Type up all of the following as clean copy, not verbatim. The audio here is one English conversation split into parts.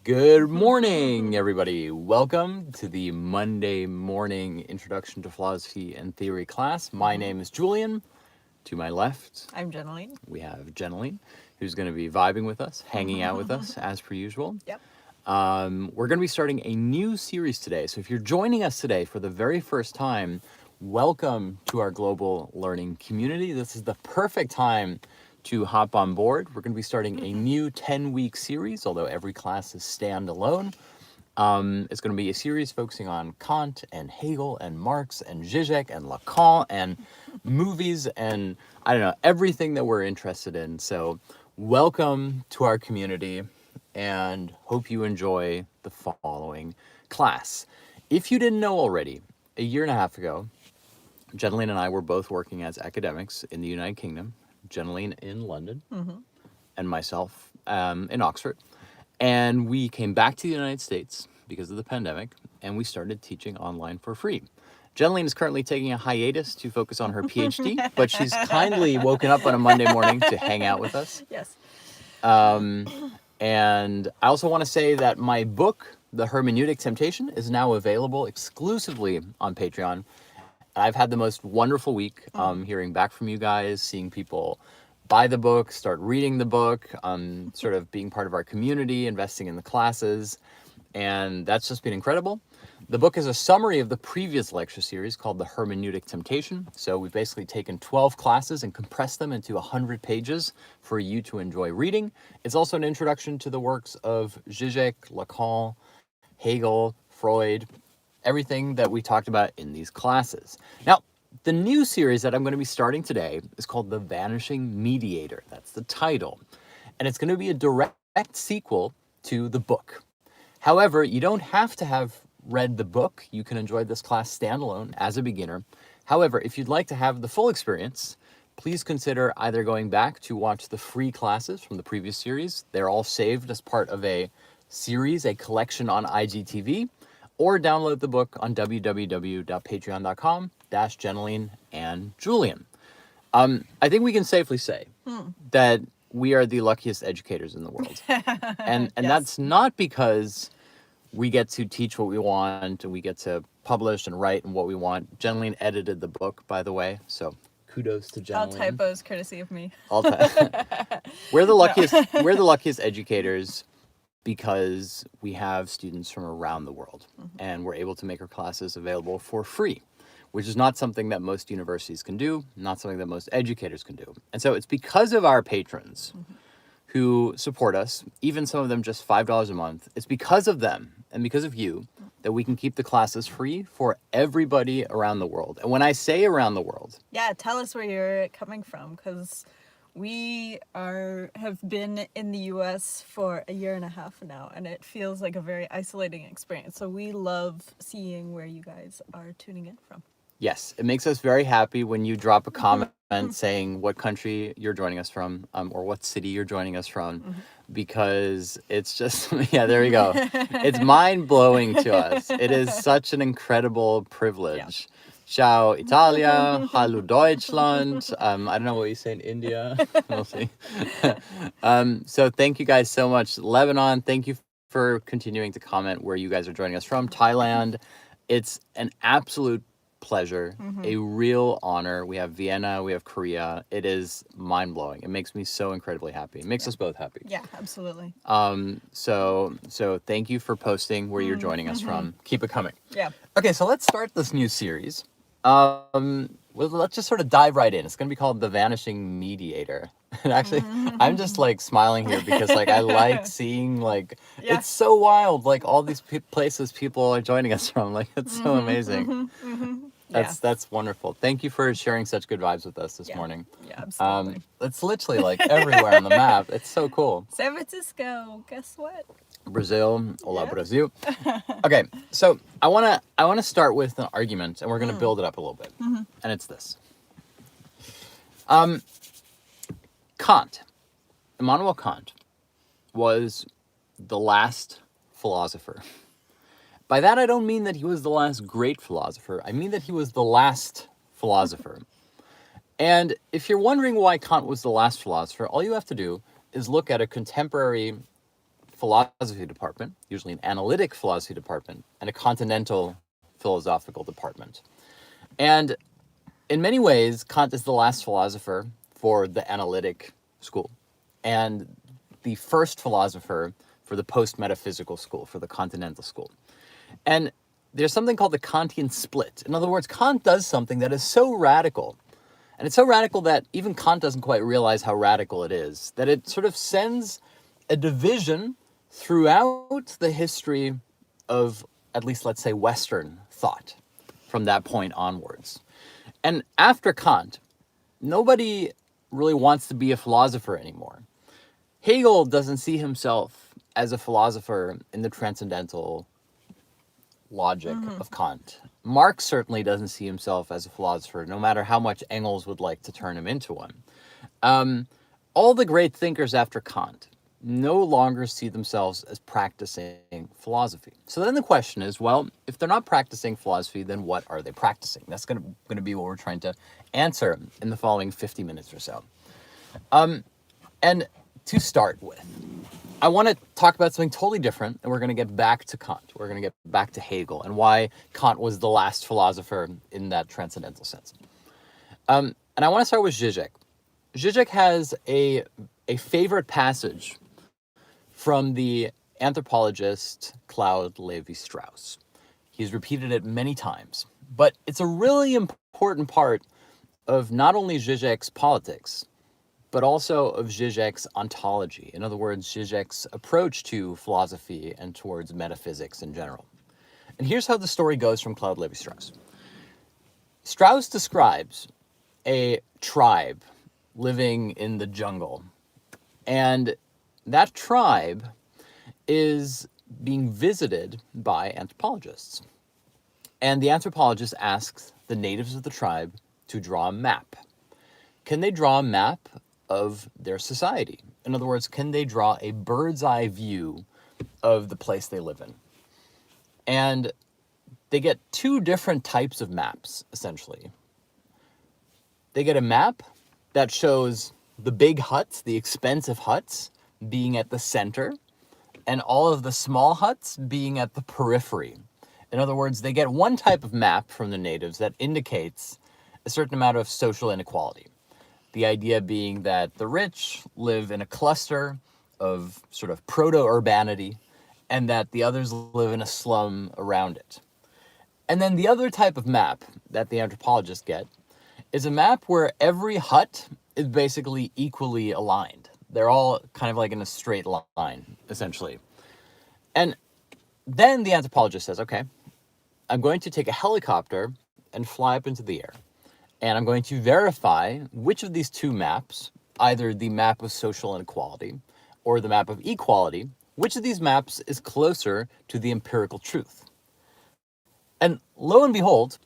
Good morning, everybody. Welcome to the Monday morning Introduction to Philosophy and Theory class. My name is Julian. To my left, I'm Jeneline. we have Jeneline, who's going to be vibing with us, hanging out with us as per usual. Yep. We're going to be starting a new series today. So if you're joining us today for the very first time, welcome to our global learning community. This is the perfect time to hop on board. We're going to be starting a new 10-week series, although every class is standalone. It's going to be a series focusing on Kant and Hegel and Marx and Zizek and Lacan and movies and, I don't know, everything that we're interested in. So welcome to our community and hope you enjoy the following class. If you didn't know already, a year and a half ago, Jeneline and I were both working as academics in the United Kingdom, Jeneline in London, and myself in Oxford. And we came back to the United States because of the pandemic, and we started teaching online for free. Jeneline is currently taking a hiatus to focus on her PhD, but she's kindly woken up on a Monday morning to hang out with us. Yes. And I also want to say that my book, The Hermeneutic Temptation, is now available exclusively on Patreon. I've had the most wonderful week hearing back from you guys, seeing people buy the book, start reading the book, sort of being part of our community, investing in the classes, and that's just been incredible. The book is a summary of the previous lecture series called The Hermeneutic Temptation. So we've basically taken 12 classes and compressed them into 100 pages for you to enjoy reading. It's also an introduction to the works of Zizek, Lacan, Hegel, Freud, everything that we talked about in these classes. Now, the new series that I'm going to be starting today is called The Vanishing Mediator. That's the title. And it's going to be a direct sequel to the book. However, you don't have to have read the book. You can enjoy this class standalone as a beginner. However, if you'd like to have the full experience, please consider either going back to watch the free classes from the previous series. They're all saved as part of a series, a collection on IGTV, or download the book on www.patreon.com/Jeneline and Julian. I think we can safely say that we are the luckiest educators in the world. And Yes. that's not because we get to teach what we want and we get to publish and write and what we want. Jeneline edited the book, by the way, so kudos to Jeneline. All typos courtesy of me. We're the luckiest. We're the luckiest educators because we have students from around the world, and we're able to make our classes available for free, which is not something that most universities can do, not something that most educators can do. And so it's because of our patrons who support us, even some of them just $5 a month. It's because of them and because of you that we can keep the classes free for everybody around the world. And when I say around the world, Yeah, tell us where you're coming from, because we have been in the US for a year and a half now, and it feels like a very isolating experience. So we love seeing where you guys are tuning in from. yes, it makes us very happy when you drop a comment saying what country you're joining us from, or what city you're joining us from, because it's just, yeah, there we go. It's mind-blowing to us. It is such an incredible privilege. Ciao Italia, hallo Deutschland. I don't know what you say in India. We'll see. So thank you guys so much. Lebanon, thank you for continuing to comment where you guys are joining us from. Thailand, it's an absolute pleasure, a real honor. We have Vienna, we have Korea. It is mind-blowing. It makes me so incredibly happy. It makes us both happy. Yeah, absolutely. So thank you for posting where you're joining us from. Keep it coming. Yeah. Okay, so let's start this new series. Let's just sort of dive right in. It's going to be called The Vanishing Mediator. And actually, I'm just like smiling here because like I like seeing like it's so wild, like all these places people are joining us from. Like it's so amazing. That's wonderful. Thank you for sharing such good vibes with us this morning. Yeah, absolutely. It's literally like everywhere on the map. It's so cool. San Francisco, guess what? Brazil, hola Yeah. Brazil. Okay, so I wanna start with an argument, and we're gonna build it up a little bit, and it's this. Kant, Immanuel Kant, was the last philosopher. By that I don't mean that he was the last great philosopher. I mean that he was the last philosopher. And if you're wondering why Kant was the last philosopher, all you have to do is look at a contemporary philosophy department, usually an analytic philosophy department, and a continental philosophical department. And in many ways, Kant is the last philosopher for the analytic school and the first philosopher for the post-metaphysical school, for the continental school. And there's something called the Kantian split. In other words, Kant does something that is so radical, and it's so radical that even Kant doesn't quite realize how radical it is, that it sort of sends a division throughout the history of, at least let's say, Western thought from that point onwards. And after Kant, nobody really wants to be a philosopher anymore. Hegel doesn't see himself as a philosopher in the transcendental logic of Kant. Marx certainly doesn't see himself as a philosopher, no matter how much Engels would like to turn him into one. All the great thinkers after Kant no longer see themselves as practicing philosophy. So then the question is, well, if they're not practicing philosophy, then what are they practicing? That's going to be what we're trying to answer in the following 50 minutes or so. And to start with, I want to talk about something totally different, and we're going to get back to Kant. We're going to get back to Hegel and why Kant was the last philosopher in that transcendental sense. And I want to start with Zizek. Zizek has a favorite passage from the anthropologist Claude Levi-Strauss. He's repeated it many times, but it's a really important part of not only Zizek's politics, but also of Zizek's ontology. In other words, Zizek's approach to philosophy and towards metaphysics in general. And here's how the story goes from Claude Levi-Strauss. Strauss describes a tribe living in the jungle, and that tribe is being visited by anthropologists. And the anthropologist asks the natives of the tribe to draw a map. Can they draw a map of their society? In other words, can they draw a bird's eye view of the place they live in? And they get two different types of maps, essentially. They get a map that shows the big huts, the expensive huts, being at the center, and all of the small huts being at the periphery. In other words, they get one type of map from the natives that indicates a certain amount of social inequality. The idea being that the rich live in a cluster of sort of proto-urbanity, and that the others live in a slum around it. And then the other type of map that the anthropologists get is a map where every hut is basically equally aligned. They're all kind of like in a straight line, essentially. And then the anthropologist says, okay, I'm going to take a helicopter and fly up into the air. And I'm going to verify which of these two maps, either the map of social inequality or the map of equality, which of these maps is closer to the empirical truth. And lo and behold,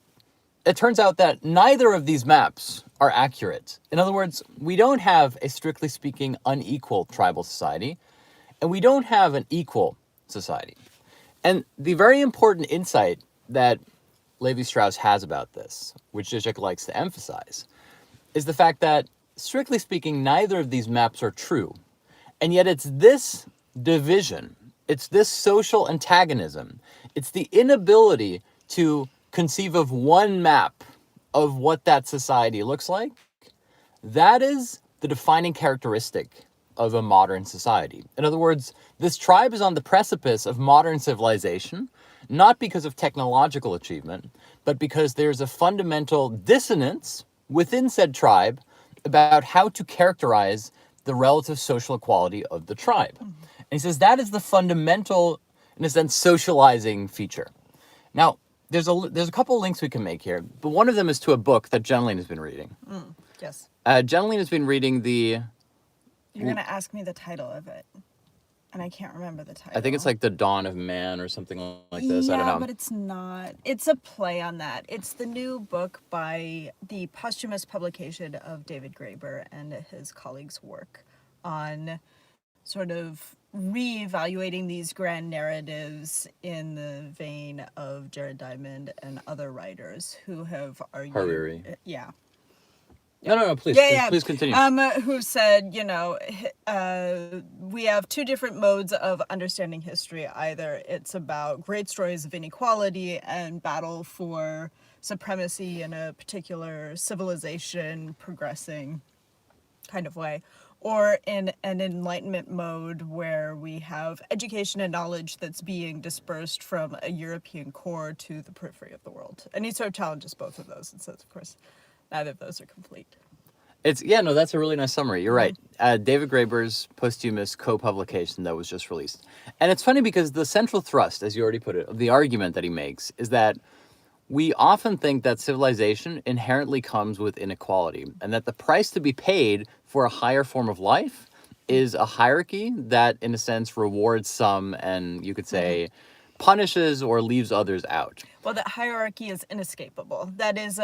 it turns out that neither of these maps are accurate. In other words, we don't have a strictly speaking unequal tribal society, and we don't have an equal society. And the very important insight that Levi-Strauss has about this, which Zizek likes to emphasize, is the fact that, strictly speaking, neither of these maps are true. And yet it's this division, it's this social antagonism, it's the inability to conceive of one map of what that society looks like, that is the defining characteristic of a modern society. In other words, this tribe is on the precipice of modern civilization, not because of technological achievement, but because there's a fundamental dissonance within said tribe about how to characterize the relative social equality of the tribe. And he says that is the fundamental, in a sense, socializing feature. Now, there's a couple links we can make here, but one of them is to a book that Julian has been reading. Yes. Julian has been reading the... You're going to ask me the title of it, and I can't remember the title. I think it's like The Dawn of Man or something like this. I don't know. Yeah, but it's not. It's a play on that. It's the new book by the posthumous publication of David Graeber and his colleagues' work on sort of reevaluating these grand narratives in the vein of Jared Diamond and other writers who have argued... Hariri. Yeah. No, please, please continue. Who said, we have two different modes of understanding history. Either it's about great stories of inequality and battle for supremacy in a particular civilization progressing kind of way, or in an enlightenment mode where we have education and knowledge that's being dispersed from a European core to the periphery of the world. And he sort of challenges both of those and says, of course, neither of those are complete. That's a really nice summary. You're right. David Graeber's posthumous co-publication that was just released. And it's funny because the central thrust, as you already put it, of the argument that he makes is that we often think that civilization inherently comes with inequality, and that the price to be paid for a higher form of life is a hierarchy that, in a sense, rewards some and, you could say, punishes or leaves others out. Well, that hierarchy is inescapable. That is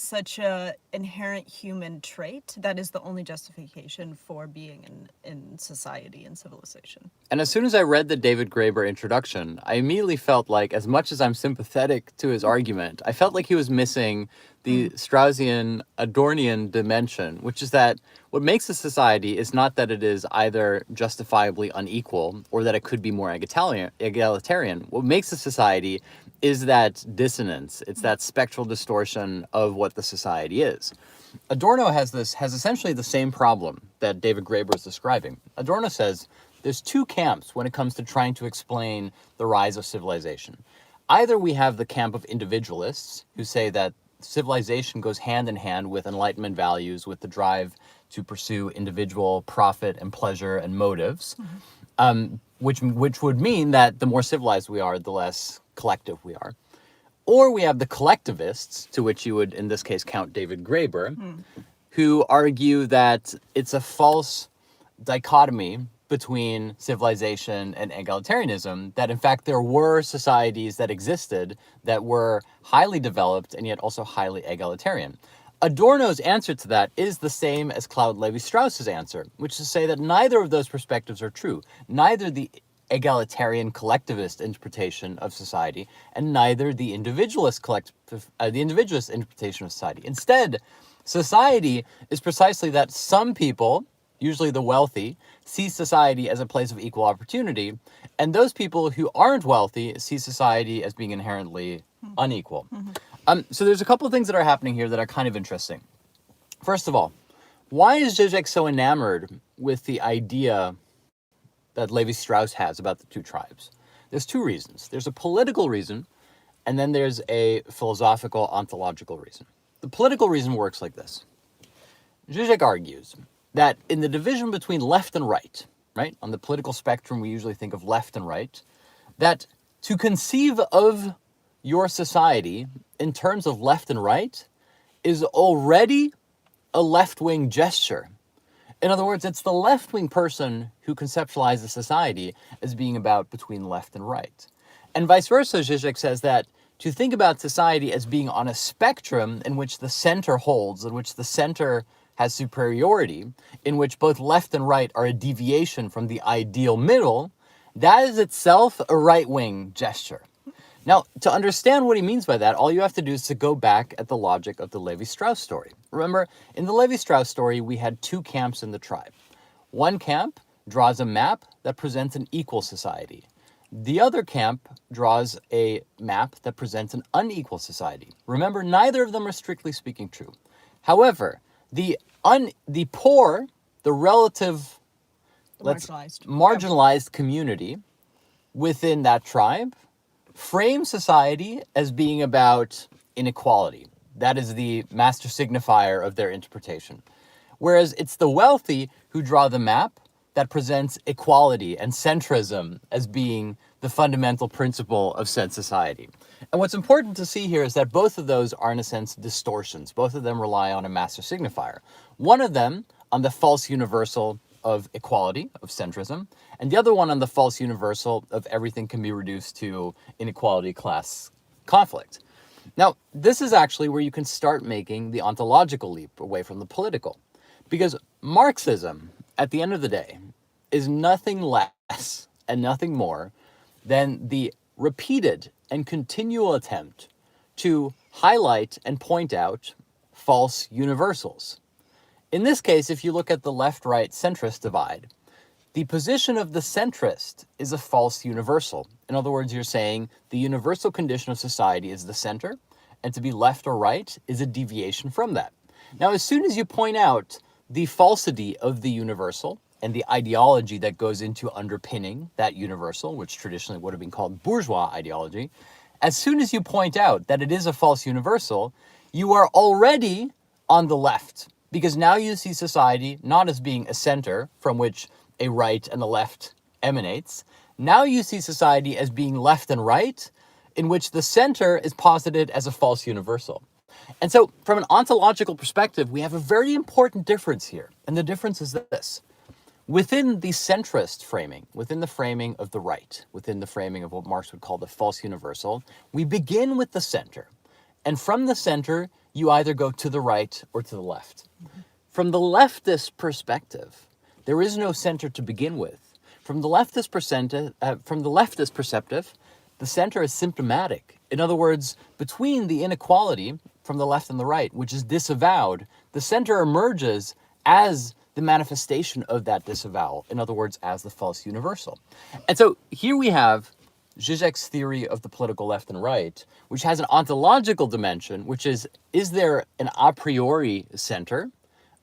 such a inherent human trait. That is the only justification for being in society and civilization. And as soon as I read the David Graeber introduction, I immediately felt like, as much as I'm sympathetic to his argument, I felt like he was missing the Straussian, Adornian dimension, which is that what makes a society is not that it is either justifiably unequal or that it could be more egalitarian. What makes a society is that dissonance. It's that spectral distortion of what the society is. Adorno has essentially the same problem that David Graeber is describing. Adorno says there's two camps when it comes to trying to explain the rise of civilization. Either we have the camp of individualists who say that civilization goes hand in hand with Enlightenment values, with the drive to pursue individual profit and pleasure and motives, which would mean that the more civilized we are, the less collective we are. Or we have the collectivists, to which you would, in this case, count David Graeber, who argue that it's a false dichotomy between civilization and egalitarianism, that in fact there were societies that existed that were highly developed and yet also highly egalitarian. Adorno's answer to that is the same as Claude Levi-Strauss's answer, which is to say that neither of those perspectives are true. Neither the egalitarian collectivist interpretation of society and neither the individualist interpretation of society. Instead, society is precisely that some people, usually the wealthy, see society as a place of equal opportunity, and those people who aren't wealthy see society as being inherently unequal. So there's a couple of things that are happening here that are kind of interesting. First of all, why is Zizek so enamored with the idea that Levi-Strauss has about the two tribes? There's two reasons. There's a political reason, and then there's a philosophical, ontological reason. The political reason works like this. Zizek argues that in the division between left and right, on the political spectrum we usually think of left and right, that to conceive of your society in terms of left and right is already a left-wing gesture. In other words, it's the left-wing person who conceptualizes society as being about between left and right. And vice versa, Zizek says that to think about society as being on a spectrum in which the center holds, in which the center has superiority, in which both left and right are a deviation from the ideal middle, that is itself a right-wing gesture. Now, to understand what he means by that, all you have to do is to go back at the logic of the Levi-Strauss story. Remember, in the Levi-Strauss story, we had two camps in the tribe. One camp draws a map that presents an equal society. The other camp draws a map that presents an unequal society. Remember, neither of them are strictly speaking true. However, the poor, the relative marginalized community within that tribe frame society as being about inequality. That is the master signifier of their interpretation. Whereas it's the wealthy who draw the map that presents equality and centrism as being the fundamental principle of said society. And what's important to see here is that both of those are, in a sense, distortions. Both of them rely on a master signifier. One of them on the false universal of equality, of centrism, and the other one on the false universal of everything can be reduced to inequality, class conflict. Now, this is actually where you can start making the ontological leap away from the political. Because Marxism, at the end of the day, is nothing less and nothing more than the repeated and continual attempt to highlight and point out false universals. In this case, if you look at the left-right centrist divide, the position of the centrist is a false universal. In other words, you're saying the universal condition of society is the center, and to be left or right is a deviation from that. Now, as soon as you point out the falsity of the universal and the ideology that goes into underpinning that universal, which traditionally would have been called bourgeois ideology, as soon as you point out that it is a false universal, you are already on the left, because now you see society not as being a center from which a right and a left emanates. Now you see society as being left and right, in which the center is posited as a false universal. And so from an ontological perspective, we have a very important difference here. And the difference is this. Within the centrist framing, within the framing of the right, within the framing of what Marx would call the false universal, we begin with the center. And from the center, you either go to the right or to the left. From the leftist perspective, there is no center to begin with. From the leftist perspective, the center is symptomatic. In other words, between the inequality from the left and the right, which is disavowed, the center emerges as the manifestation of that disavowal. In other words, as the false universal. And so here we have Zizek's theory of the political left and right, which has an ontological dimension, which is there an a priori center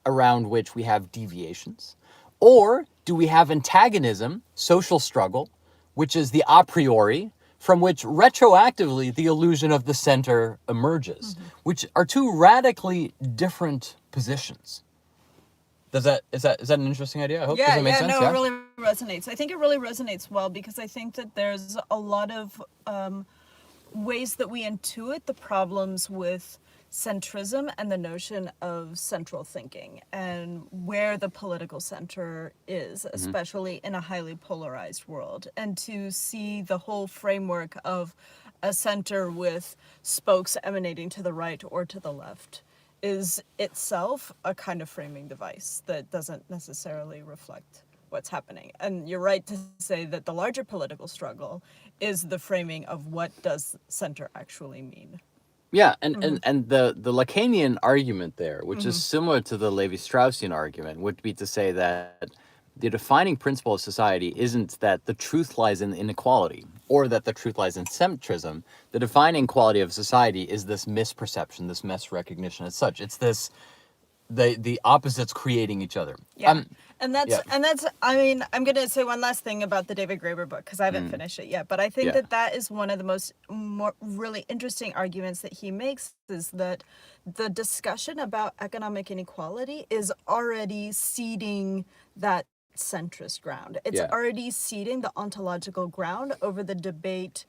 around which we have deviations? Or do we have antagonism, social struggle, which is the a priori, from which retroactively the illusion of the center emerges, which are two radically different positions. Is that an interesting idea? I hope. Does that make sense? It really resonates. I think it really resonates well because I think that there's a lot of ways that we intuit the problems with centrism and the notion of central thinking and where the political center is, especially in a highly polarized world, and to see the whole framework of a center with spokes emanating to the right or to the left is itself a kind of framing device that doesn't necessarily reflect what's happening. And you're right to say that the larger political struggle is the framing of what does center actually mean. Yeah, and the Lacanian argument there, which is similar to the Levi-Straussian argument, would be to say that the defining principle of society isn't that the truth lies in inequality or that the truth lies in centrism. The defining quality of society is this misperception, this misrecognition as such. It's this the opposites creating each other. Yeah. And that's I mean, I'm going to say one last thing about the David Graeber book because I haven't finished it yet, but I think that is one of the more really interesting arguments that he makes, is that the discussion about economic inequality is already seeding that centrist ground. It's already seeding the ontological ground over the debate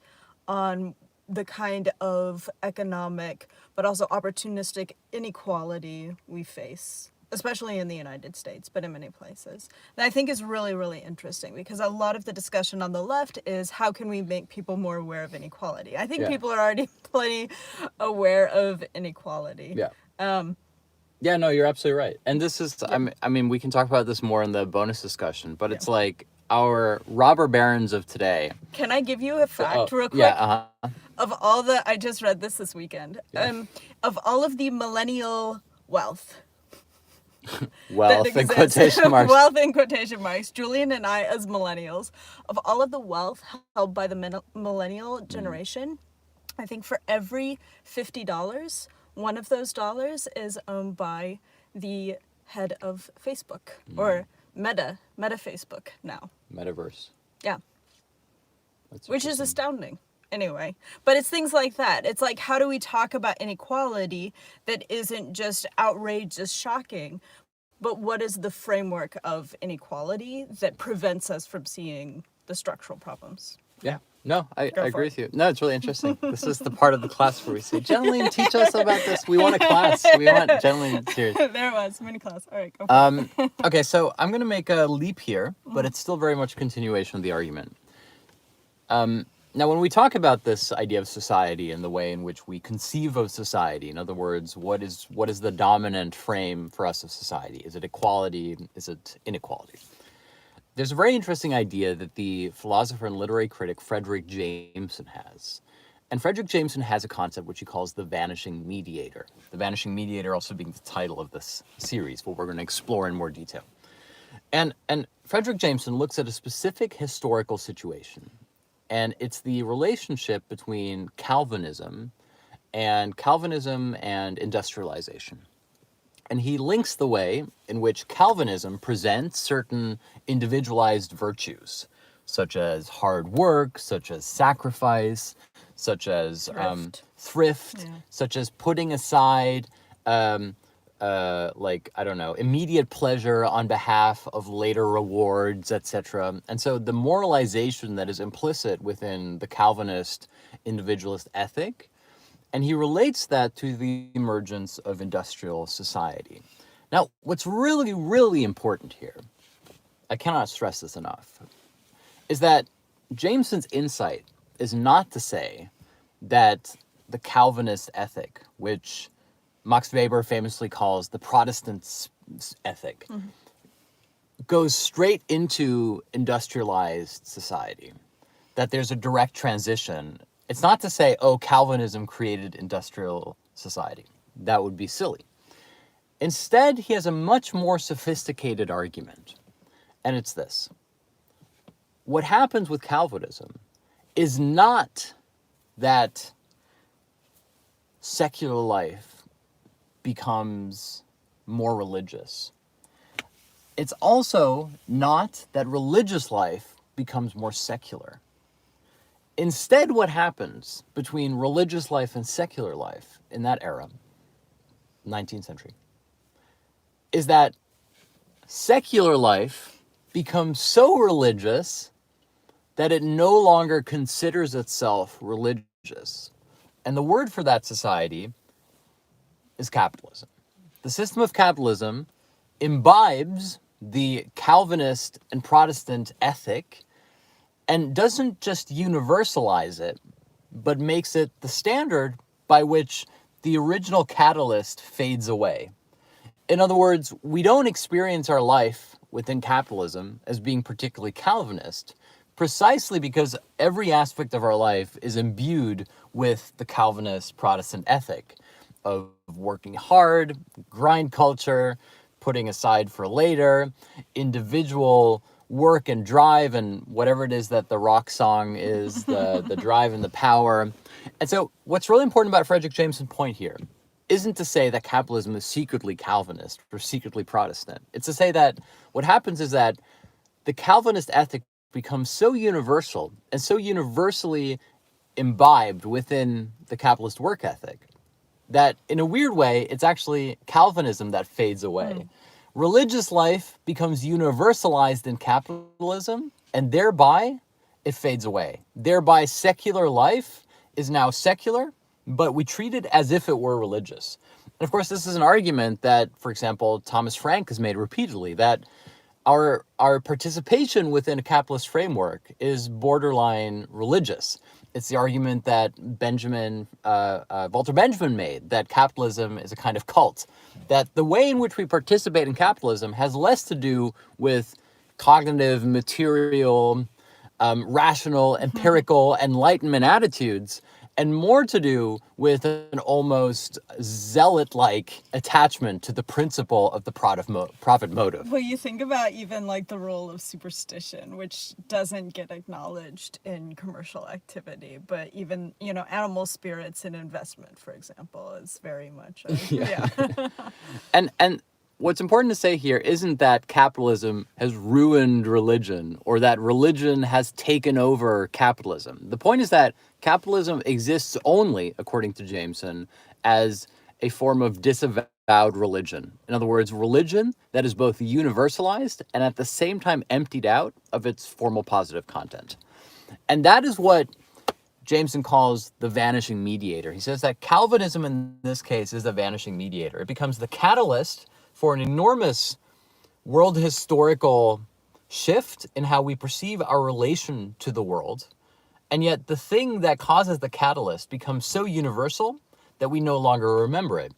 on the kind of economic but also opportunistic inequality we face, especially in the United States, but in many places. And I think is really, really interesting because a lot of the discussion on the left is how can we make people more aware of inequality? I think people are already plenty aware of inequality. Yeah, no, you're absolutely right. And this is, I mean, we can talk about this more in the bonus discussion, but it's like our robber barons of today. Can I give you a fact real quick? Yeah, Of all I just read this weekend, of all of the millennial wealth in quotation marks. Wealth in quotation marks. Julian and I, as millennials, of all of the wealth held by the millennial generation, I think for every $50, one of those dollars is owned by the head of Facebook or Meta Facebook now. Metaverse. Yeah. Which is astounding. Anyway, but it's things like that. It's like, how do we talk about inequality that isn't just outrageous, shocking, but what is the framework of inequality that prevents us from seeing the structural problems? Yeah. No, I agree with you. No, it's really interesting. This is the part of the class where we say, Jeneline, teach us about this. We want a class. We want Jeneline serious. There it was, mini class. All right, go for it. Okay, so I'm going to make a leap here, but it's still very much a continuation of the argument. Now, when we talk about this idea of society and the way in which we conceive of society, in other words, what is the dominant frame for us of society? Is it equality? Is it inequality? There's a very interesting idea that the philosopher and literary critic Frederick Jameson has. And Frederick Jameson has a concept which he calls the vanishing mediator. The vanishing mediator also being the title of this series, what we're going to explore in more detail. And Frederick Jameson looks at a specific historical situation, and it's the relationship between Calvinism and industrialization. And he links the way in which Calvinism presents certain individualized virtues, such as hard work, such as sacrifice, such as thrift, such as putting aside, immediate pleasure on behalf of later rewards, etc. And so the moralization that is implicit within the Calvinist individualist ethic, and he relates that to the emergence of industrial society. Now, what's really, really important here, I cannot stress this enough, is that Jameson's insight is not to say that the Calvinist ethic, which Max Weber famously calls the Protestant ethic, goes straight into industrialized society, that there's a direct transition. It's not to say, oh, Calvinism created industrial society. That would be silly. Instead, he has a much more sophisticated argument, and it's this. What happens with Calvinism is not that secular life becomes more religious. It's also not that religious life becomes more secular. Instead, what happens between religious life and secular life in that era, 19th century, is that secular life becomes so religious that it no longer considers itself religious. And the word for that society is capitalism. The system of capitalism imbibes the Calvinist and Protestant ethic and doesn't just universalize it, but makes it the standard by which the original catalyst fades away. In other words, we don't experience our life within capitalism as being particularly Calvinist, precisely because every aspect of our life is imbued with the Calvinist Protestant ethic of working hard, grind culture, putting aside for later, individual work and drive, and whatever it is that the rock song is, the drive and the power. And so what's really important about Frederick Jameson's point here isn't to say that capitalism is secretly Calvinist or secretly Protestant. It's to say that what happens is that the Calvinist ethic becomes so universal and so universally imbibed within the capitalist work ethic that in a weird way, it's actually Calvinism that fades away. Religious life becomes universalized in capitalism, and thereby it fades away. Thereby secular life is now secular, but we treat it as if it were religious. And of course, this is an argument that, for example, Thomas Frank has made repeatedly, that our participation within a capitalist framework is borderline religious. It's the argument that Walter Benjamin made, that capitalism is a kind of cult, that the way in which we participate in capitalism has less to do with cognitive, material, rational, empirical, enlightenment attitudes, and more to do with an almost zealot-like attachment to the principle of the profit motive. Well, you think about even like the role of superstition, which doesn't get acknowledged in commercial activity, but even, animal spirits in investment, for example, is very much, yeah. And what's important to say here isn't that capitalism has ruined religion or that religion has taken over capitalism. The point is that capitalism exists only, according to Jameson, as a form of disavowed religion. In other words, religion that is both universalized and at the same time emptied out of its formal positive content. And that is what Jameson calls the vanishing mediator. He says that Calvinism in this case is the vanishing mediator. It becomes the catalyst for an enormous world historical shift in how we perceive our relation to the world. And yet the thing that causes the catalyst becomes so universal that we no longer remember it.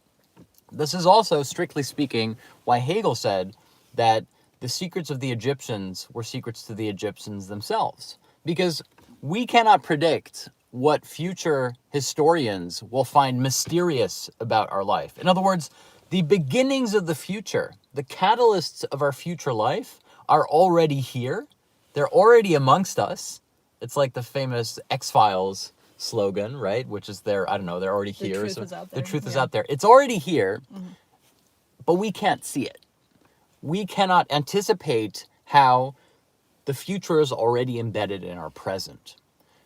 This is also, strictly speaking, why Hegel said that the secrets of the Egyptians were secrets to the Egyptians themselves. Because we cannot predict what future historians will find mysterious about our life. In other words, the beginnings of the future, the catalysts of our future life are already here. They're already amongst us. It's like the famous X-Files slogan, right? Which is they're already here. The truth is out there. The truth is Yeah. out there. It's already here, but we can't see it. We cannot anticipate how the future is already embedded in our present.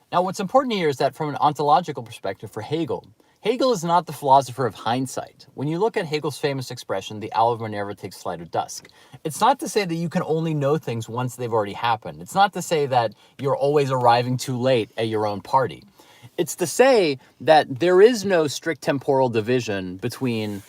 Now, what's important here is that from an ontological perspective for Hegel, Hegel is not the philosopher of hindsight. When you look at Hegel's famous expression, the hour of Minerva takes flight at dusk, it's not to say that you can only know things once they've already happened. It's not to say that you're always arriving too late at your own party. It's to say that there is no strict temporal division between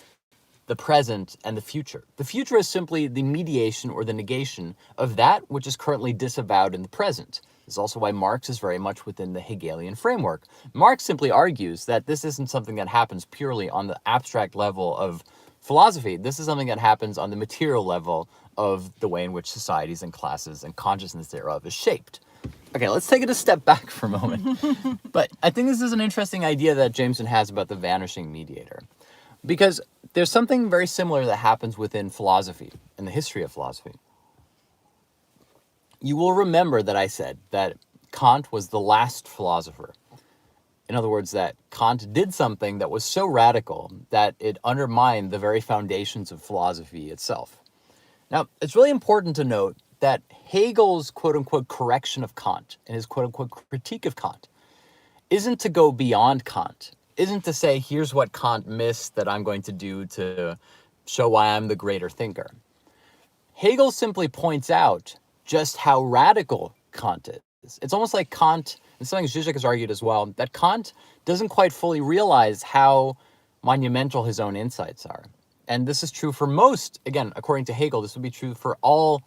the present and the future. The future is simply the mediation or the negation of that which is currently disavowed in the present. This is also why Marx is very much within the Hegelian framework. Marx simply argues that this isn't something that happens purely on the abstract level of philosophy. This is something that happens on the material level of the way in which societies and classes and consciousness thereof is shaped. Okay, let's take it a step back for a moment. But I think this is an interesting idea that Jameson has about the vanishing mediator. Because there's something very similar that happens within philosophy, in the history of philosophy. You will remember that I said that Kant was the last philosopher. In other words, that Kant did something that was so radical that it undermined the very foundations of philosophy itself. Now, it's really important to note that Hegel's quote-unquote correction of Kant and his quote-unquote critique of Kant isn't to go beyond Kant, isn't to say, here's what Kant missed that I'm going to do to show why I'm the greater thinker. Hegel simply points out just how radical Kant is. It's almost like Kant, and something Zizek has argued as well, that Kant doesn't quite fully realize how monumental his own insights are. And this is true for most, again, according to Hegel, this would be true for all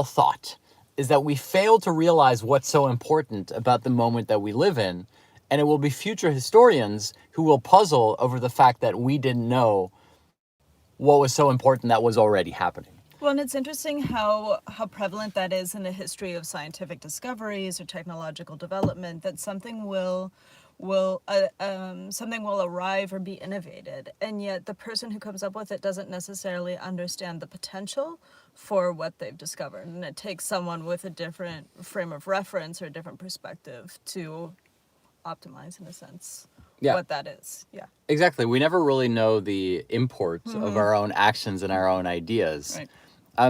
thought, is that we fail to realize what's so important about the moment that we live in. And it will be future historians who will puzzle over the fact that we didn't know what was so important that was already happening. Well, and it's interesting how prevalent that is in the history of scientific discoveries or technological development, that something will arrive or be innovated, and yet the person who comes up with it doesn't necessarily understand the potential for what they've discovered, and it takes someone with a different frame of reference or a different perspective to optimize, in a sense, what that is. Yeah, exactly. We never really know the import of our own actions and our own ideas, right.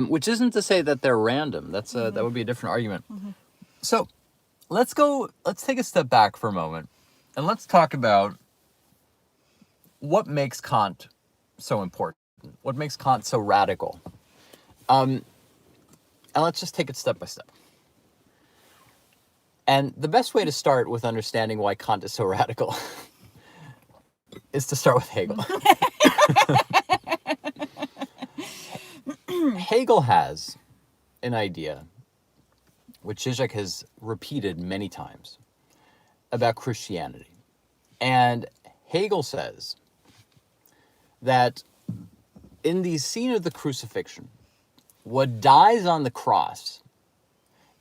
Which isn't to say that they're random. That's that would be a different argument. So let's take a step back for a moment and let's talk about what makes Kant so important, what makes Kant so radical. And let's just take it step by step. And the best way to start with understanding why Kant is so radical is to start with Hegel. Hegel has an idea, which Zizek has repeated many times, about Christianity. And Hegel says that in the scene of the crucifixion, what dies on the cross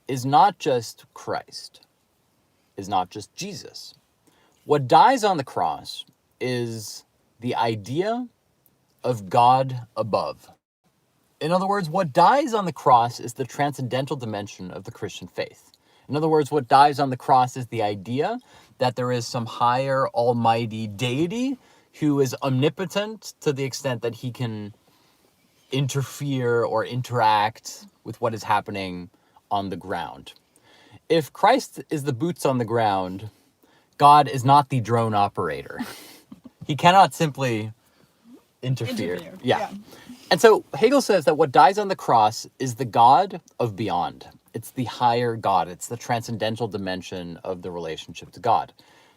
is not just Christ, is not just Jesus. What dies on the cross is the idea of God above. In other words, what dies on the cross is the transcendental dimension of the Christian faith. In other words, what dies on the cross is the idea that there is some higher almighty deity who is omnipotent to the extent that he can interfere or interact with what is happening on the ground. If Christ is the boots on the ground, God is not the drone operator. He cannot simply interfere. Yeah. And so Hegel says that what dies on the cross is the God of beyond. It's the higher God. It's the transcendental dimension of the relationship to God.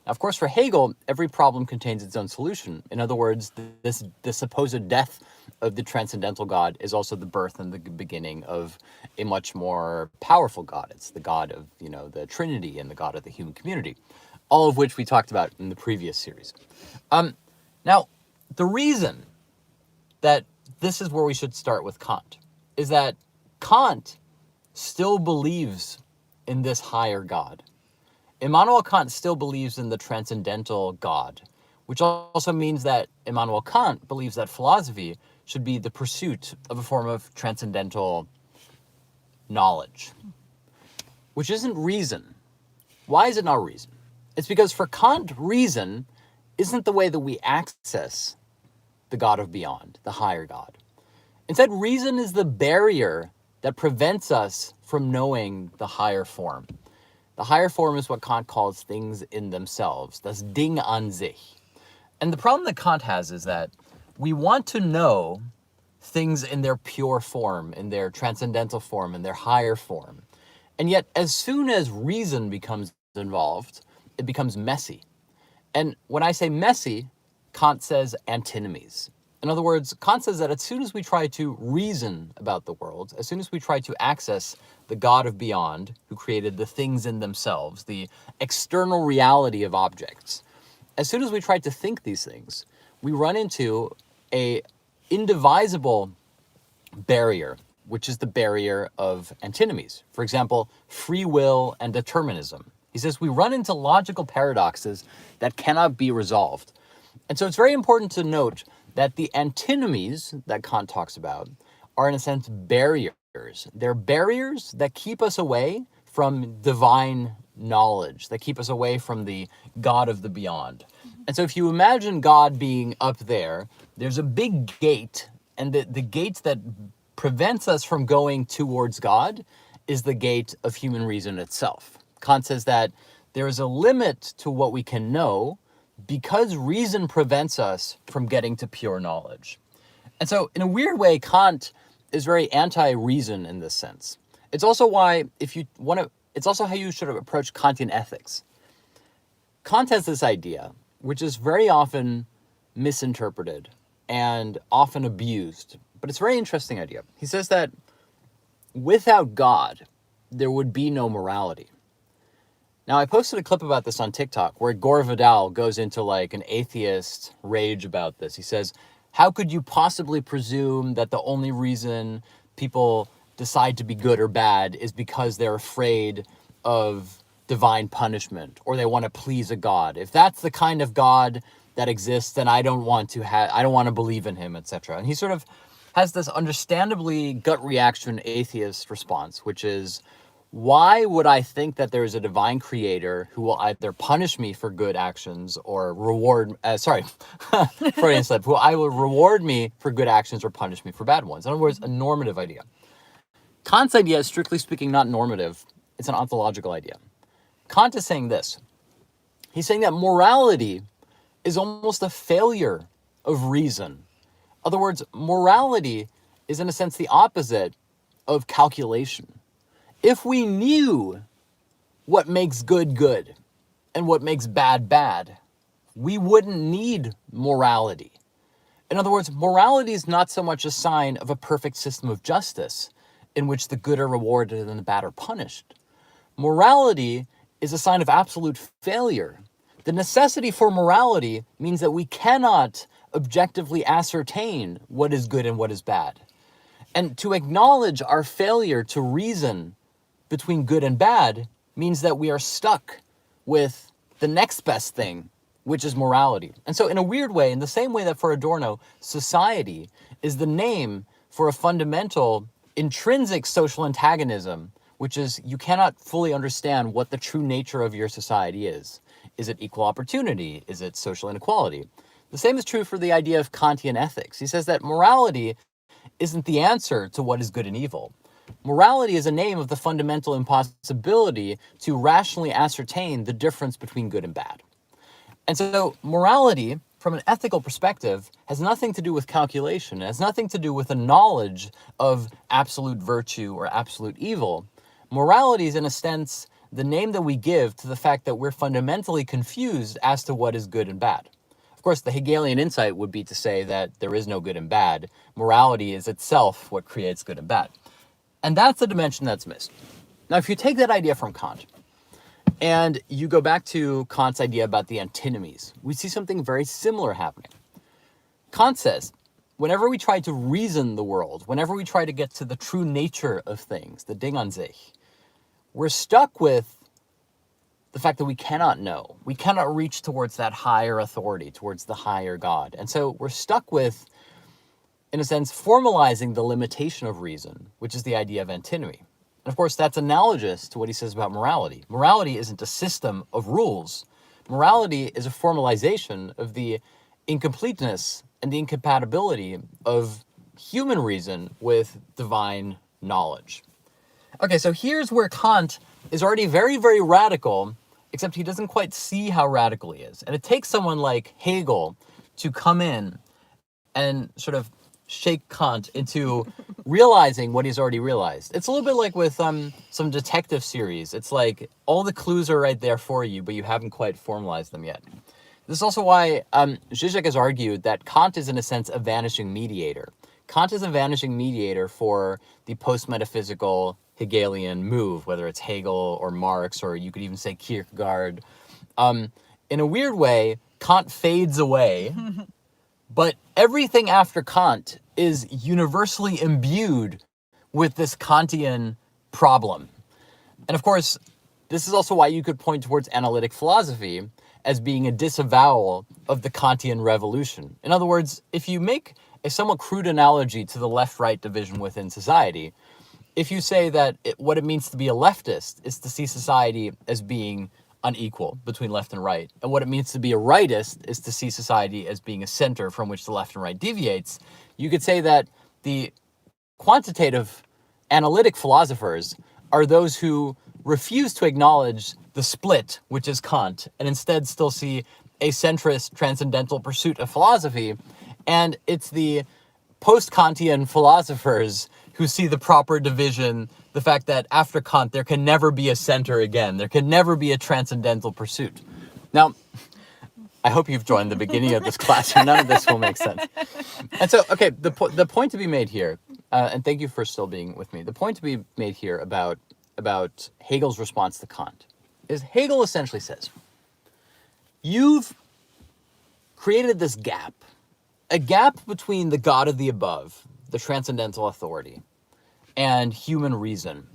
Now, of course, for Hegel, every problem contains its own solution. In other words, the supposed death of the transcendental God is also the birth and the beginning of a much more powerful God. It's the God of, the Trinity and the God of the human community, all of which we talked about in the previous series. Now, the reason that this is where we should start with Kant is that Kant still believes in this higher God. Immanuel Kant still believes in the transcendental God, which also means that Immanuel Kant believes that philosophy should be the pursuit of a form of transcendental knowledge, which isn't reason. Why is it not reason? It's because for Kant, reason isn't the way that we access the God of beyond, the higher God. Instead, reason is the barrier that prevents us from knowing the higher form. The higher form is what Kant calls things in themselves, das Ding an sich. And the problem that Kant has is that we want to know things in their pure form, in their transcendental form, in their higher form. And yet, as soon as reason becomes involved, it becomes messy. And when I say messy, Kant says antinomies. In other words, Kant says that as soon as we try to reason about the world, as soon as we try to access the God of beyond, who created the things in themselves, the external reality of objects, as soon as we try to think these things, we run into a indivisible barrier, which is the barrier of antinomies. For example, free will and determinism. He says we run into logical paradoxes that cannot be resolved. And so it's very important to note that the antinomies that Kant talks about are, in a sense, barriers. They're barriers that keep us away from divine knowledge, that keep us away from the God of the beyond. And so if you imagine God being up there, there's a big gate, and the gate that prevents us from going towards God is the gate of human reason itself. Kant says that there is a limit to what we can know because reason prevents us from getting to pure knowledge. And so in a weird way, Kant is very anti-reason in this sense. It's also why, it's also how you should approach Kantian ethics. Kant has this idea, which is very often misinterpreted and often abused, but it's a very interesting idea. He says that without God, there would be no morality. Now, I posted a clip about this on TikTok where Gore Vidal goes into like an atheist rage about this. He says, how could you possibly presume that the only reason people decide to be good or bad is because they're afraid of divine punishment or they want to please a God? If that's the kind of God that exists, then I don't want to believe in him, etc. And he sort of has this understandably gut reaction atheist response, which is, why would I think that there is a divine creator who will either punish me for good actions or Freudian slip, who I will reward me for good actions or punish me for bad ones? In other words, a normative idea. Kant's idea is, strictly speaking, not normative. It's an ontological idea. Kant is saying this. He's saying that morality is almost a failure of reason. In other words, morality is, in a sense, the opposite of calculation. If we knew what makes good good and what makes bad bad, we wouldn't need morality. In other words, morality is not so much a sign of a perfect system of justice in which the good are rewarded and the bad are punished. Morality is a sign of absolute failure. The necessity for morality means that we cannot objectively ascertain what is good and what is bad. And to acknowledge our failure to reason between good and bad means that we are stuck with the next best thing, which is morality. And so in a weird way, in the same way that for Adorno, society is the name for a fundamental intrinsic social antagonism, which is you cannot fully understand what the true nature of your society is. Is it equal opportunity? Is it social inequality? The same is true for the idea of Kantian ethics. He says that morality isn't the answer to what is good and evil. Morality is a name of the fundamental impossibility to rationally ascertain the difference between good and bad. And so morality, from an ethical perspective, has nothing to do with calculation. It has nothing to do with a knowledge of absolute virtue or absolute evil. Morality is, in a sense, the name that we give to the fact that we're fundamentally confused as to what is good and bad. Of course, the Hegelian insight would be to say that there is no good and bad. Morality is itself what creates good and bad. And that's the dimension that's missed. Now, if you take that idea from Kant and you go back to Kant's idea about the antinomies, we see something very similar happening. Kant says, whenever we try to reason the world, whenever we try to get to the true nature of things, the Ding an sich, we're stuck with the fact that we cannot know. We cannot reach towards that higher authority, towards the higher God. And so we're stuck with, in a sense, formalizing the limitation of reason, which is the idea of antinomy. And of course, that's analogous to what he says about morality. Morality isn't a system of rules. Morality is a formalization of the incompleteness and the incompatibility of human reason with divine knowledge. Okay, so here's where Kant is already very, very radical, except he doesn't quite see how radical he is. And it takes someone like Hegel to come in and sort of shake Kant into realizing what he's already realized. It's a little bit like with some detective series. It's like all the clues are right there for you, but you haven't quite formalized them yet. This is also why Zizek has argued that Kant is, in a sense, a vanishing mediator. Kant is a vanishing mediator for the post-metaphysical Hegelian move, whether it's Hegel or Marx, or you could even say Kierkegaard. In a weird way, Kant fades away, but everything after Kant is universally imbued with this Kantian problem. And of course, this is also why you could point towards analytic philosophy as being a disavowal of the Kantian revolution. In other words, if you make a somewhat crude analogy to the left-right division within society, if you say that what it means to be a leftist is to see society as being unequal between left and right, and what it means to be a rightist is to see society as being a center from which the left and right deviates, you could say that the quantitative analytic philosophers are those who refuse to acknowledge the split, which is Kant, and instead still see a centrist transcendental pursuit of philosophy. And it's the post-Kantian philosophers who see the proper division, the fact that after Kant, there can never be a center again. There can never be a transcendental pursuit. Now, I hope you've joined the beginning of this class, or none of this will make sense. And so, okay, the point to be made here, and thank you for still being with me, the point to be made here about Hegel's response to Kant is Hegel essentially says, you've created this gap, a gap between the God of the above, the transcendental authority, and human reason.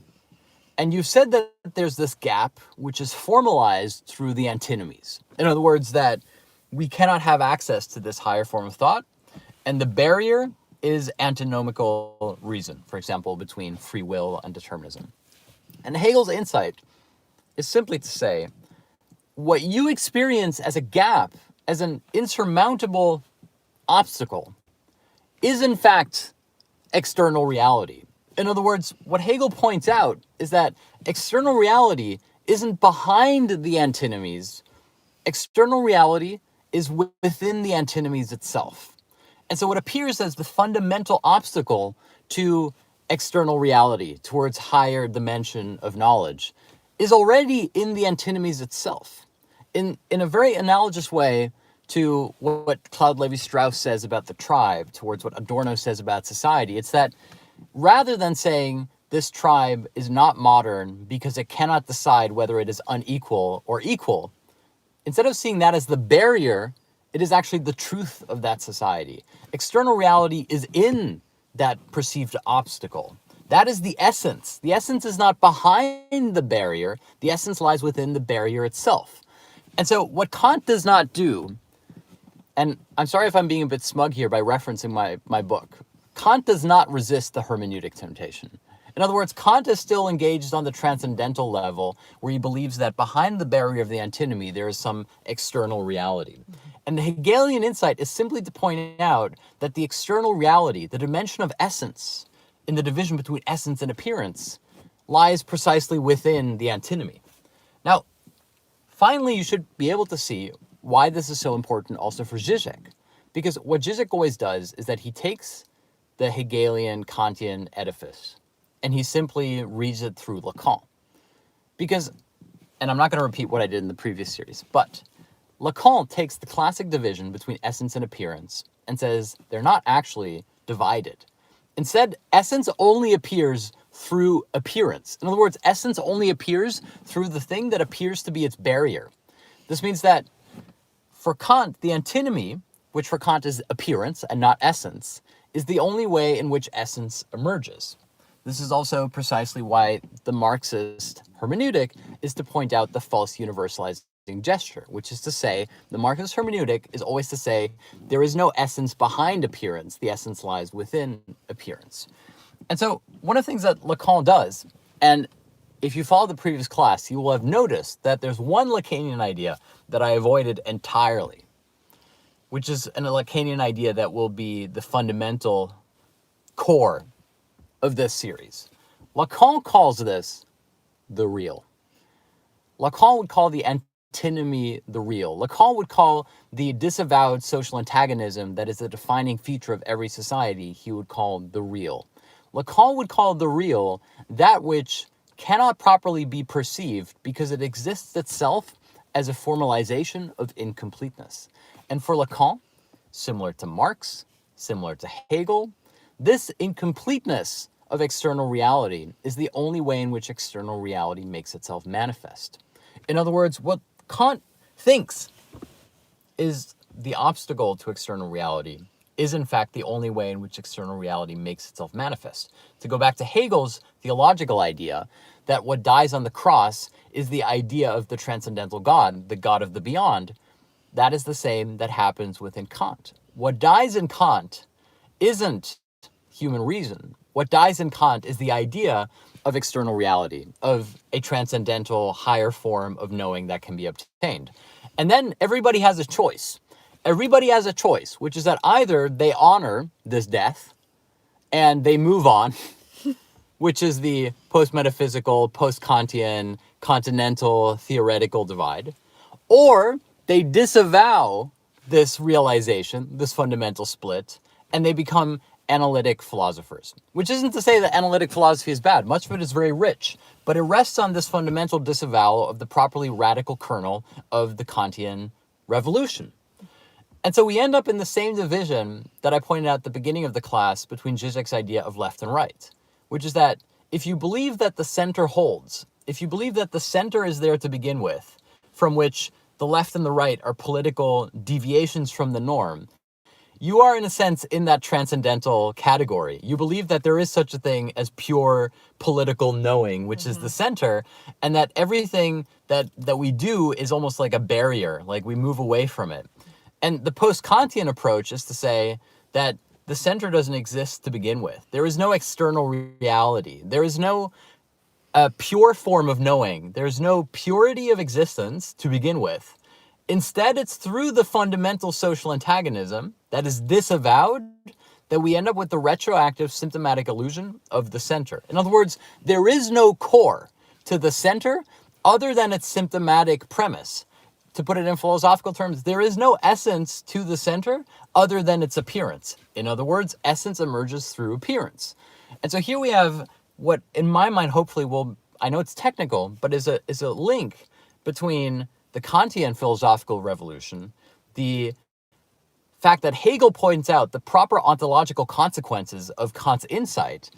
And you've said that there's this gap which is formalized through the antinomies. In other words, that we cannot have access to this higher form of thought, and the barrier is antinomical reason, for example, between free will and determinism. And Hegel's insight is simply to say, what you experience as a gap, as an insurmountable obstacle, is in fact external reality. In other words, what Hegel points out is that external reality isn't behind the antinomies. External reality is within the antinomies itself. And so what appears as the fundamental obstacle to external reality, towards higher dimension of knowledge, is already in the antinomies itself. In a very analogous way to what Claude Levi-Strauss says about the tribe, towards what Adorno says about society, it's that rather than saying this tribe is not modern because it cannot decide whether it is unequal or equal, instead of seeing that as the barrier, it is actually the truth of that society. External reality is in that perceived obstacle. That is the essence. The essence is not behind the barrier. The essence lies within the barrier itself. And so what Kant does not do, and I'm sorry if I'm being a bit smug here by referencing my book, Kant does not resist the hermeneutic temptation. In other words, Kant is still engaged on the transcendental level where he believes that behind the barrier of the antinomy, there is some external reality. And the Hegelian insight is simply to point out that the external reality, the dimension of essence, in the division between essence and appearance, lies precisely within the antinomy. Now, finally, you should be able to see why this is so important also for Zizek. Because what Zizek always does is that he takes the Hegelian Kantian edifice and he simply reads it through Lacan. Because, and I'm not going to repeat what I did in the previous series, but Lacan takes the classic division between essence and appearance and says they're not actually divided. Instead, essence only appears through appearance. In other words, essence only appears through the thing that appears to be its barrier. This means that for Kant, the antinomy, which for Kant is appearance and not essence, is the only way in which essence emerges. This is also precisely why the Marxist hermeneutic is to point out the false universalizing gesture, which is to say, the Marxist hermeneutic is always to say there is no essence behind appearance, the essence lies within appearance. And so one of the things that Lacan does, and if you follow the previous class, you will have noticed that there's one Lacanian idea that I avoided entirely, which is a Lacanian idea that will be the fundamental core of this series. Lacan calls this the real. Lacan would call the antinomy the real. Lacan would call the disavowed social antagonism that is the defining feature of every society, he would call the real. Lacan would call the real that which cannot properly be perceived because it exists itself as a formalization of incompleteness. And for Lacan, similar to Marx, similar to Hegel, this incompleteness of external reality is the only way in which external reality makes itself manifest. In other words, what Kant thinks is the obstacle to external reality is in fact the only way in which external reality makes itself manifest. To go back to Hegel's theological idea that what dies on the cross is the idea of the transcendental God, the God of the beyond, that is the same that happens within Kant. What dies in Kant isn't human reason. What dies in Kant is the idea of external reality, of a transcendental higher form of knowing that can be obtained. And then everybody has a choice. Everybody has a choice, which is that either they honor this death and they move on, which is the post-metaphysical, post-Kantian, continental theoretical divide, or they disavow this realization, this fundamental split, and they become analytic philosophers. Which isn't to say that analytic philosophy is bad. Much of it is very rich, but it rests on this fundamental disavowal of the properly radical kernel of the Kantian revolution. And so we end up in the same division that I pointed out at the beginning of the class between Zizek's idea of left and right, which is that if you believe that the center holds, if you believe that the center is there to begin with, from which the left and the right are political deviations from the norm, you are in a sense in that transcendental category. You believe that there is such a thing as pure political knowing, which is the center, and that everything that we do is almost like a barrier, like we move away from it. And the post-Kantian approach is to say that the center doesn't exist to begin with. There is no external reality. There is no pure form of knowing. There's no purity of existence to begin with. Instead, it's through the fundamental social antagonism that is disavowed that we end up with the retroactive symptomatic illusion of the center. In other words, there is no core to the center other than its symptomatic premise. To put it in philosophical terms, there is no essence to the center other than its appearance. In other words, essence emerges through appearance. And so here we have what, in my mind, hopefully will, I know it's technical, but is a link between the Kantian philosophical revolution, the fact that Hegel points out the proper ontological consequences of Kant's insight,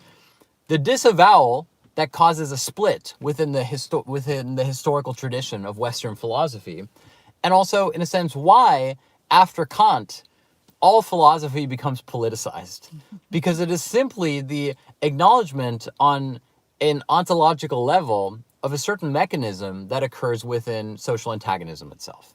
the disavowal that causes a split within the historical tradition of Western philosophy, and also, in a sense, why, after Kant, all philosophy becomes politicized. Because it is simply the acknowledgement on an ontological level of a certain mechanism that occurs within social antagonism itself.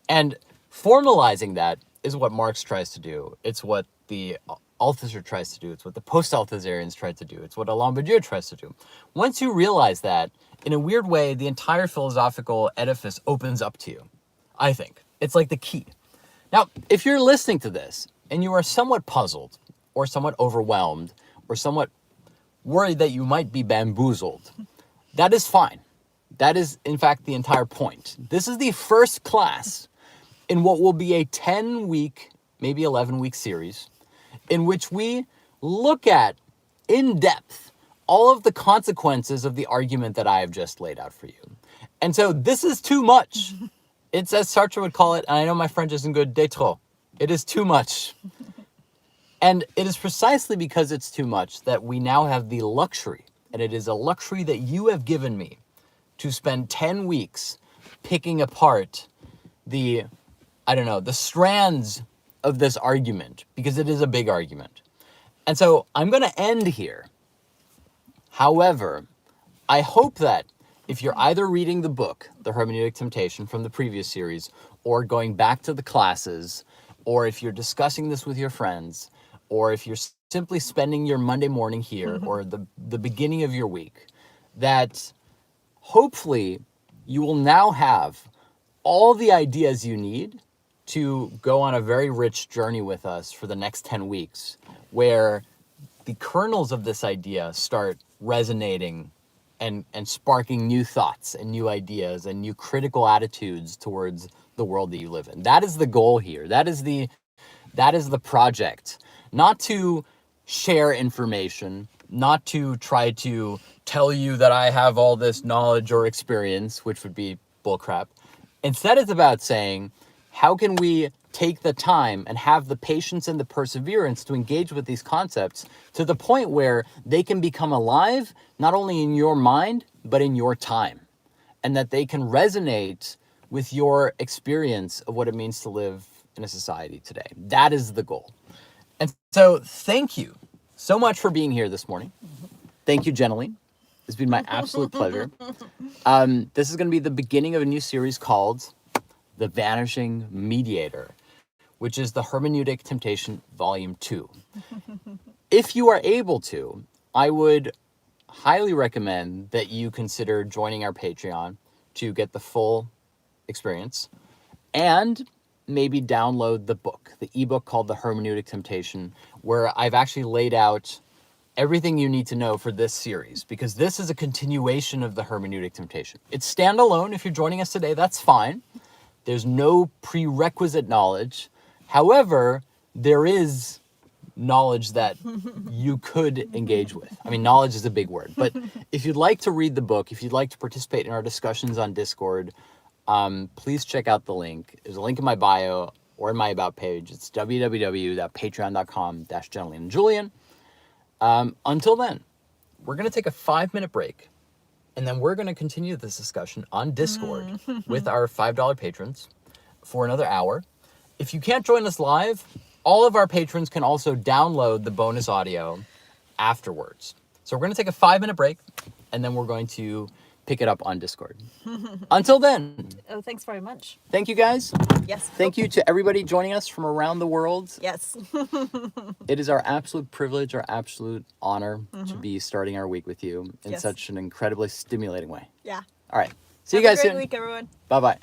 And formalizing that is what Marx tries to do. It's what the Althusser tries to do. It's what the post-Althusserians tried to do. It's what Alain Badiou tries to do. Once you realize that, in a weird way, the entire philosophical edifice opens up to you, I think. It's like the key. Now, if you're listening to this and you are somewhat puzzled or somewhat overwhelmed or somewhat worried that you might be bamboozled, that is fine. That is, in fact, the entire point. This is the first class in what will be a 10-week, maybe 11-week series in which we look at, in depth, all of the consequences of the argument that I have just laid out for you. And so this is too much. It's, as Sartre would call it, and I know my French isn't good, de trop. It is too much. And it is precisely because it's too much that we now have the luxury, and it is a luxury that you have given me, to spend 10 weeks picking apart the strands of this argument, because it is a big argument. And so I'm going to end here. However, I hope that if you're either reading the book, The Hermeneutic Temptation from the previous series, or going back to the classes, or if you're discussing this with your friends, or if you're simply spending your Monday morning here or the beginning of your week, that hopefully you will now have all the ideas you need to go on a very rich journey with us for the next 10 weeks, where the kernels of this idea start resonating and sparking new thoughts and new ideas and new critical attitudes towards the world that you live in. That is the goal here. That is the project. Not to share information, not to try to tell you that I have all this knowledge or experience, which would be bullcrap. Instead, it's about saying, how can we take the time and have the patience and the perseverance to engage with these concepts to the point where they can become alive, not only in your mind, but in your time, and that they can resonate with your experience of what it means to live in a society today. That is the goal. And so thank you so much for being here this morning. Thank you, Jeneline. It's been my absolute pleasure. This is going to be the beginning of a new series called The Vanishing Mediator, which is the Hermeneutic Temptation Volume 2. If you are able to, I would highly recommend that you consider joining our Patreon to get the full experience, and maybe download the book, the ebook called The Hermeneutic Temptation, where I've actually laid out everything you need to know for this series, because this is a continuation of the Hermeneutic Temptation. It's standalone. If you're joining us today, that's fine. There's no prerequisite knowledge. However, there is knowledge that you could engage with. I mean, knowledge is a big word, but if you'd like to read the book, if you'd like to participate in our discussions on Discord, please check out the link. There's a link in my bio or in my about page. It's www.patreon.com/Julian and Julian. Until then, we're going to take a 5-minute break, and then we're going to continue this discussion on Discord with our $5 patrons for another hour. If you can't join us live, all of our patrons can also download the bonus audio afterwards. So we're going to take a 5-minute break, and then we're going to pick it up on Discord. Until then. Oh, thanks very much. Thank you, guys. Yes. Thank you to everybody joining us from around the world. Yes. It is our absolute privilege, our absolute honor to be starting our week with you in Yes. such an incredibly stimulating way. Yeah. All right. See you Have guys a great soon. week, everyone. Bye-bye.